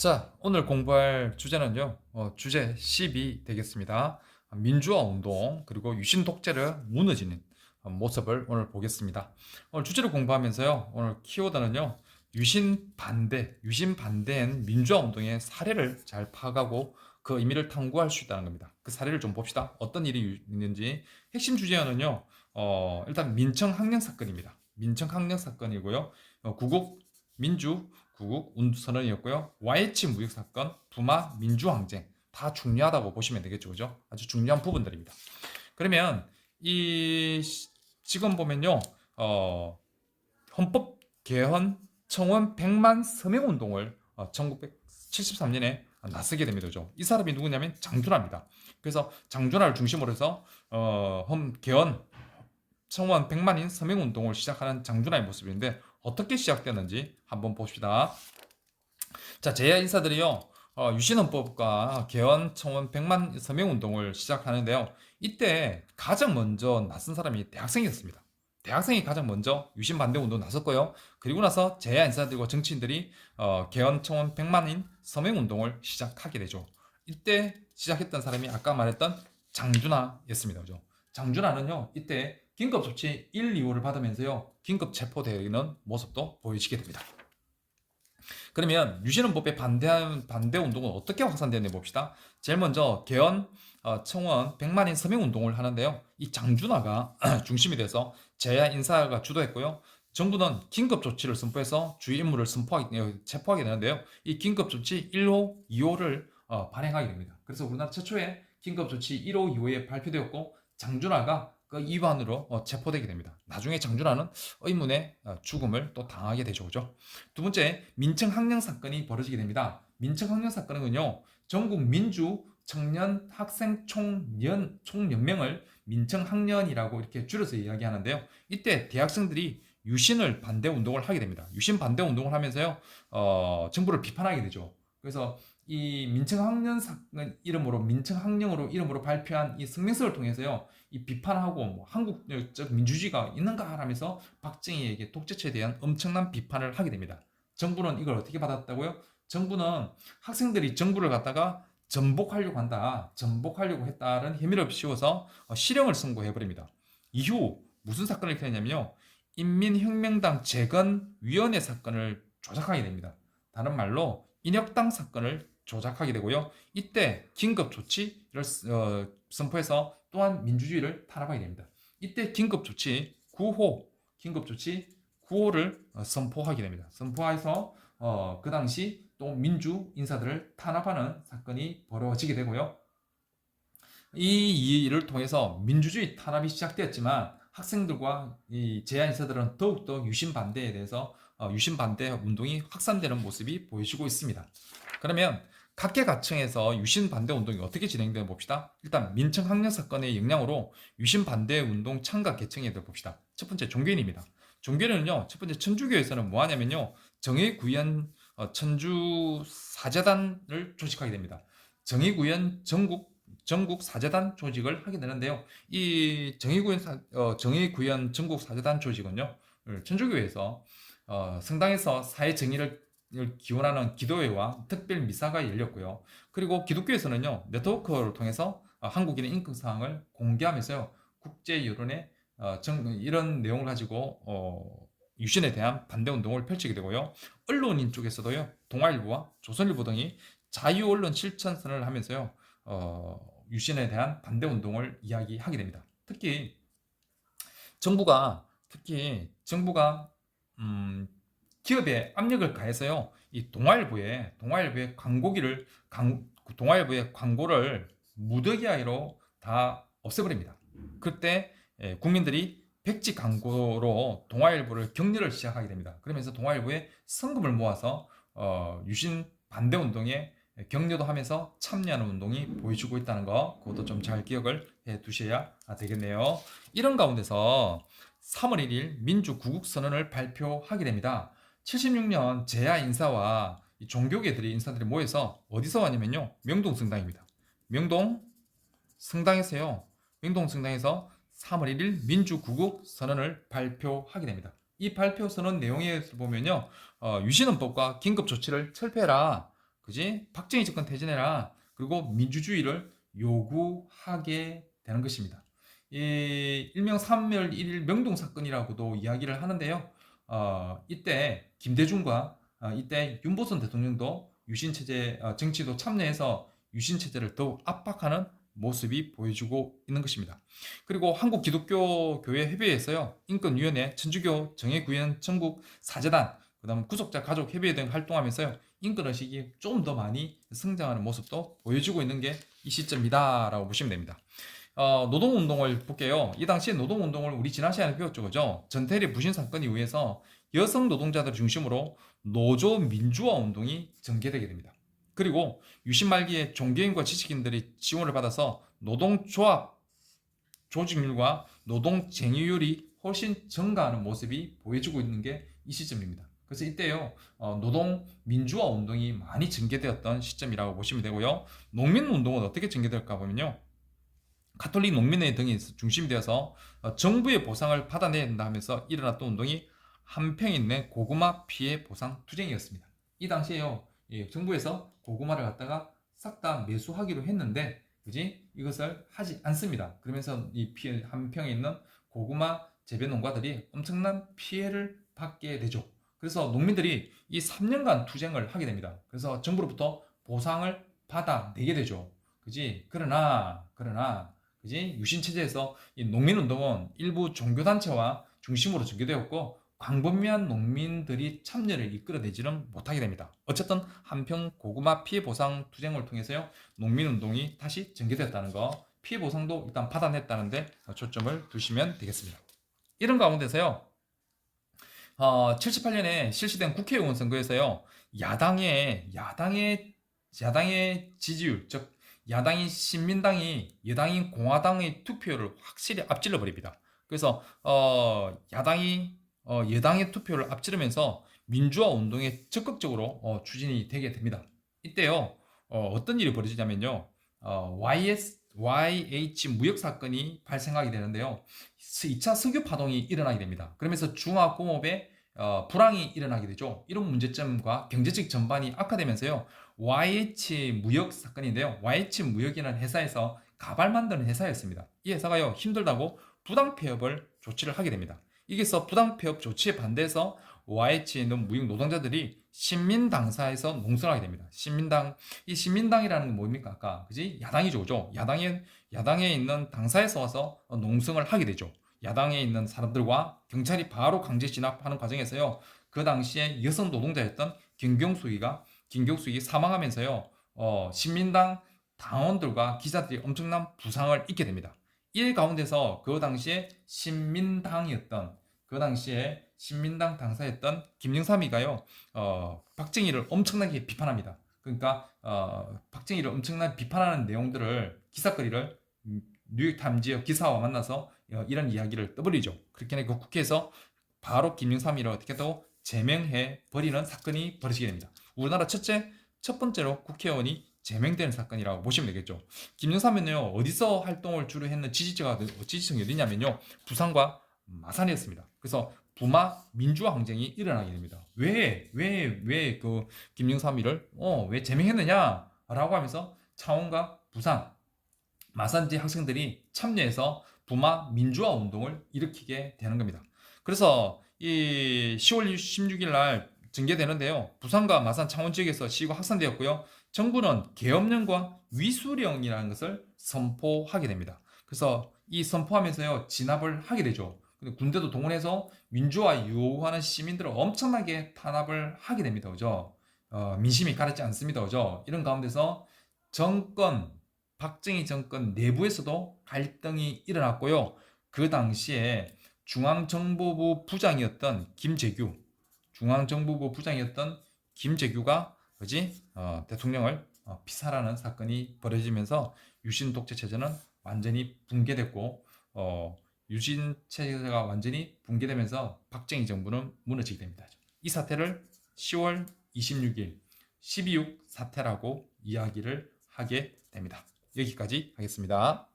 자, 오늘 공부할 주제는요, 주제 10이 되겠습니다. 민주화 운동, 그리고 유신 독재를 무너지는 모습을 오늘 보겠습니다. 오늘 주제를 공부하면서요, 오늘 키워드는요, 유신 반대인 민주화 운동의 사례를 잘 파악하고 그 의미를 탐구할 수 있다는 겁니다. 그 사례를 좀 봅시다. 어떤 일이 있는지. 핵심 주제는요, 일단 민청 항령 사건입니다. 민청 항령 사건이고요, 구국 운두선언이었고요. YH 무역 사건, 부마 민주항쟁 다 중요하다고 보시면 되겠죠, 그죠? 아주 중요한 부분들입니다. 그러면 이 지금 보면요, 헌법 개헌 청원 100만 서명 운동을 1973년에 나서게 됩니다, 그죠? 이 사람이 누구냐면 장준하입니다. 그래서 장준하를 중심으로 해서 개헌 청원 100만인 서명 운동을 시작하는 장준하의 모습인데 어떻게 시작되는지 한번 봅시다. 자, 제야 인사들이요. 유신헌법과 개헌 청원 100만 서명 운동을 시작하는데요. 이때 가장 먼저 나선 사람이 대학생이었습니다. 대학생이 가장 먼저 유신 반대 운동 나섰고요. 그리고 나서 제야 인사들과 정치인들이 개헌 청원 100만인 서명 운동을 시작하게 되죠. 이때 시작했던 사람이 아까 말했던 장준하였습니다. 그죠? 장준하는요, 이때 긴급 조치 1, 2호를 받으면서요, 긴급 체포되는 모습도 보여지게 됩니다. 그러면 유신헌법에 반대한 반대 운동은 어떻게 확산되는지 봅시다. 제일 먼저 개헌 청원 100만인 서명 운동을 하는데요. 이 장준하가 중심이 돼서 제야 인사가 주도했고요. 정부는 긴급 조치를 선포해서 주요 인물을 체포하게 되는데요. 이 긴급 조치 1호, 2호를 발행하게 됩니다. 그래서 우리나라 최초의 긴급 조치 1호, 2호에 발표되었고 장준하가 그 위반으로 체포되게 됩니다. 나중에 장준하는 의문의 죽음을 또 당하게 되죠. 그죠? 두 번째, 민청 학령 사건이 벌어지게 됩니다. 민청 학령 사건은요, 전국 민주 청년 학생 총연맹을 민청 학년이라고 이렇게 줄여서 이야기하는데요. 이때 대학생들이 유신을 반대 운동을 하게 됩니다. 유신 반대 운동을 하면서요, 정부를 비판하게 되죠. 그래서 이 민청학령 사건 이름으로 민청학령으로 이름으로 발표한 이 성명서를 통해서요, 이 비판하고 뭐 한국적 민주주의가 있는가 하면서 박정희에게 독재체에 대한 엄청난 비판을 하게 됩니다. 정부는 이걸 어떻게 받았다고요? 정부는 학생들이 정부를 갖다가 전복하려고 했다는 혐의를 씌워서 실형을 선고해버립니다. 이후 무슨 사건을 일으켰냐면요, 인민혁명당 재건위원회 사건을 조작하게 됩니다. 다른 말로 인혁당 사건을 조작하게 되고요. 이때 긴급 조치를 선포해서 또한 민주주의를 탄압하게 됩니다. 이때 긴급 조치 9호를 선포하게 됩니다. 선포해서 그 당시 또 민주 인사들을 탄압하는 사건이 벌어지게 되고요. 이 일을 통해서 민주주의 탄압이 시작되었지만 학생들과 이 제야 인사들은 더욱더 유신 반대에 대해서 유신 반대 운동이 확산되는 모습이 보여지고 있습니다. 그러면 각계각층에서 유신 반대 운동이 어떻게 진행되는 봅시다. 일단 민청 학령 사건의 영향으로 유신 반대 운동 참가 계층에 대해 봅시다. 첫 번째 종교인입니다. 종교인은요, 첫 번째 천주교에서는 뭐 하냐면요, 정의구현 천주 사재단을 조직하게 됩니다. 정의구현 전국 사재단 조직을 하게 되는데요. 이 정의구현 전국 사재단 조직은요, 천주교에서 성당에서 사회 정의를 기원하는 기도회와 특별 미사가 열렸고요. 그리고 기독교에서는요, 네트워크를 통해서 한국인의 인권 사항을 공개하면서요, 국제 여론에 이런 내용을 가지고 유신에 대한 반대 운동을 펼치게 되고요. 언론인 쪽에서도요, 동아일보와 조선일보 등이 자유언론 실천선을 하면서요, 유신에 대한 반대 운동을 이야기하게 됩니다. 특히 정부가 기업에 압력을 가해서요, 이 동아일보의 광고를 무더기하기로 다 없애버립니다. 그때 국민들이 백지 광고로 동아일보를 격려를 시작하게 됩니다. 그러면서 동아일보에 성금을 모아서 유신 반대 운동에 격려도 하면서 참여하는 운동이 보여주고 있다는 거, 그것도 좀 잘 기억을 해 두셔야 되겠네요. 이런 가운데서 3월 1일 민주구국선언을 발표하게 됩니다. 76년 제야 인사와 종교계들이 인사들이 모여서 어디서 왔냐면요, 명동성당입니다. 명동성당에서요. 명동성당에서 3월 1일 민주구국 선언을 발표하게 됩니다. 이 발표 선언 내용에 보면요, 유신헌법과 긴급조치를 철폐해라. 그지? 박정희 정권 퇴진해라. 그리고 민주주의를 요구하게 되는 것입니다. 이 일명 3월 1일 명동 사건이라고도 이야기를 하는데요. 이때 김대중과 이때 윤보선 대통령도 유신 체제 정치도 참여해서 유신 체제를 더욱 압박하는 모습이 보여주고 있는 것입니다. 그리고 한국기독교교회협의회에서요 인권위원회, 천주교 정예구현 전국 사재단, 그다음 구속자 가족 협의회 등 활동하면서요 인권의식이 좀 더 많이 성장하는 모습도 보여주고 있는 게 이 시점이다라고 보시면 됩니다. 노동운동을 볼게요. 이 당시에 노동운동을 우리 지난 시간에 배웠죠, 그죠? 전태일의 부신 사건에 의해서 여성 노동자들 중심으로 노조 민주화 운동이 전개되게 됩니다. 그리고 유신 말기에 종교인과 지식인들이 지원을 받아서 노동조합 조직률과 노동쟁의율이 훨씬 증가하는 모습이 보여주고 있는 게 이 시점입니다. 그래서 이때요 노동 민주화 운동이 많이 전개되었던 시점이라고 보시면 되고요. 농민 운동은 어떻게 전개될까 보면요. 가톨릭 농민회 등이 중심이 되어서 정부의 보상을 받아낸다 하면서 일어났던 운동이 한평 내 고구마 피해 보상 투쟁이었습니다. 이 당시에요 정부에서 고구마를 갖다가 싹 다 매수하기로 했는데 그지 이것을 하지 않습니다. 그러면서 이 피해 한평에 있는 고구마 재배 농가들이 엄청난 피해를 받게 되죠. 그래서 농민들이 이 3년간 투쟁을 하게 됩니다. 그래서 정부로부터 보상을 받아내게 되죠. 그지 그러나 그지 유신 체제에서 이 농민 운동은 일부 종교 단체와 중심으로 전개되었고 광범위한 농민들이 참여를 이끌어내지는 못하게 됩니다. 어쨌든 한평 고구마 피해 보상 투쟁을 통해서요 농민 운동이 다시 전개됐다는 거, 피해 보상도 일단 받아냈다는데 초점을 두시면 되겠습니다. 이런 가운데서요 78년에 실시된 국회의원 선거에서요 야당의 지지율, 즉 야당인 신민당이 여당인 공화당의 투표를 확실히 앞질러 버립니다. 그래서 여당의 투표를 앞지르면서 민주화 운동에 적극적으로 추진이 되게 됩니다. 이때요 어떤 일이 벌어지냐면요 YH 무역 사건이 발생하게 되는데요 2차 석유 파동이 일어나게 됩니다. 그러면서 중화공업에 불황이 일어나게 되죠. 이런 문제점과 경제적 전반이 악화되면서요 YH 무역 사건인데요 YH 무역이라는 회사에서 가발 만드는 회사였습니다. 이 회사가요 힘들다고 부당폐업을 조치를 하게 됩니다. 이게서 부당폐업 조치에 반대해서 YH에 있는 무역 노동자들이 신민당사에서 농성을 하게 됩니다. 이 신민당이라는 건 뭡니까? 아까 그지 야당이죠, 그죠? 야당에 있는 당사에서 와서 농성을 하게 되죠. 야당에 있는 사람들과 경찰이 바로 강제 진압하는 과정에서요. 그 당시에 여성 노동자였던 김경숙이 사망하면서요. 신민당 당원들과 기자들이 엄청난 부상을 입게 됩니다. 이 가운데서 그 당시에 신민당 당사였던 김영삼이가요 박정희를 엄청나게 비판합니다. 그러니까 박정희를 엄청나게 비판하는 내용들을 기사거리를 뉴욕타임즈 기사와 만나서 이런 이야기를 떠버리죠. 그렇게 해서 그 국회에서 바로 김영삼이를 어떻게 또 제명해 버리는 사건이 벌어지게 됩니다. 우리나라 첫 번째로 국회의원이 제명되는 사건이라고 보시면 되겠죠. 김영삼은요 어디서 활동을 주로 했는 지지층이 어디냐면요 부산과 마산이었습니다. 그래서 부마 민주화 항쟁이 일어나게 됩니다. 왜 그 김영삼이를 왜 제명했느냐라고 하면서 창원과 부산, 마산지 학생들이 참여해서 부마 민주화 운동을 일으키게 되는 겁니다. 그래서 이 10월 16일 날 전개되는데요. 부산과 마산, 창원 지역에서 시위가 확산되었고요. 정부는 계엄령과 위수령이라는 것을 선포하게 됩니다. 그래서 이 선포하면서요 진압을 하게 되죠. 근데 군대도 동원해서 민주화 요구하는 시민들을 엄청나게 탄압을 하게 됩니다. 그죠? 민심이 가르지 않습니다. 그죠? 이런 가운데서 박정희 정권 내부에서도 갈등이 일어났고요. 그 당시에 중앙정보부 부장이었던 김재규가 대통령을 피살하는 사건이 벌어지면서 유신 독재 체제는 완전히 붕괴됐고 유신 체제가 완전히 붕괴되면서 박정희 정부는 무너지게 됩니다. 이 사태를 10월 26일 12.6 사태라고 이야기를 하게 됩니다. 여기까지 하겠습니다.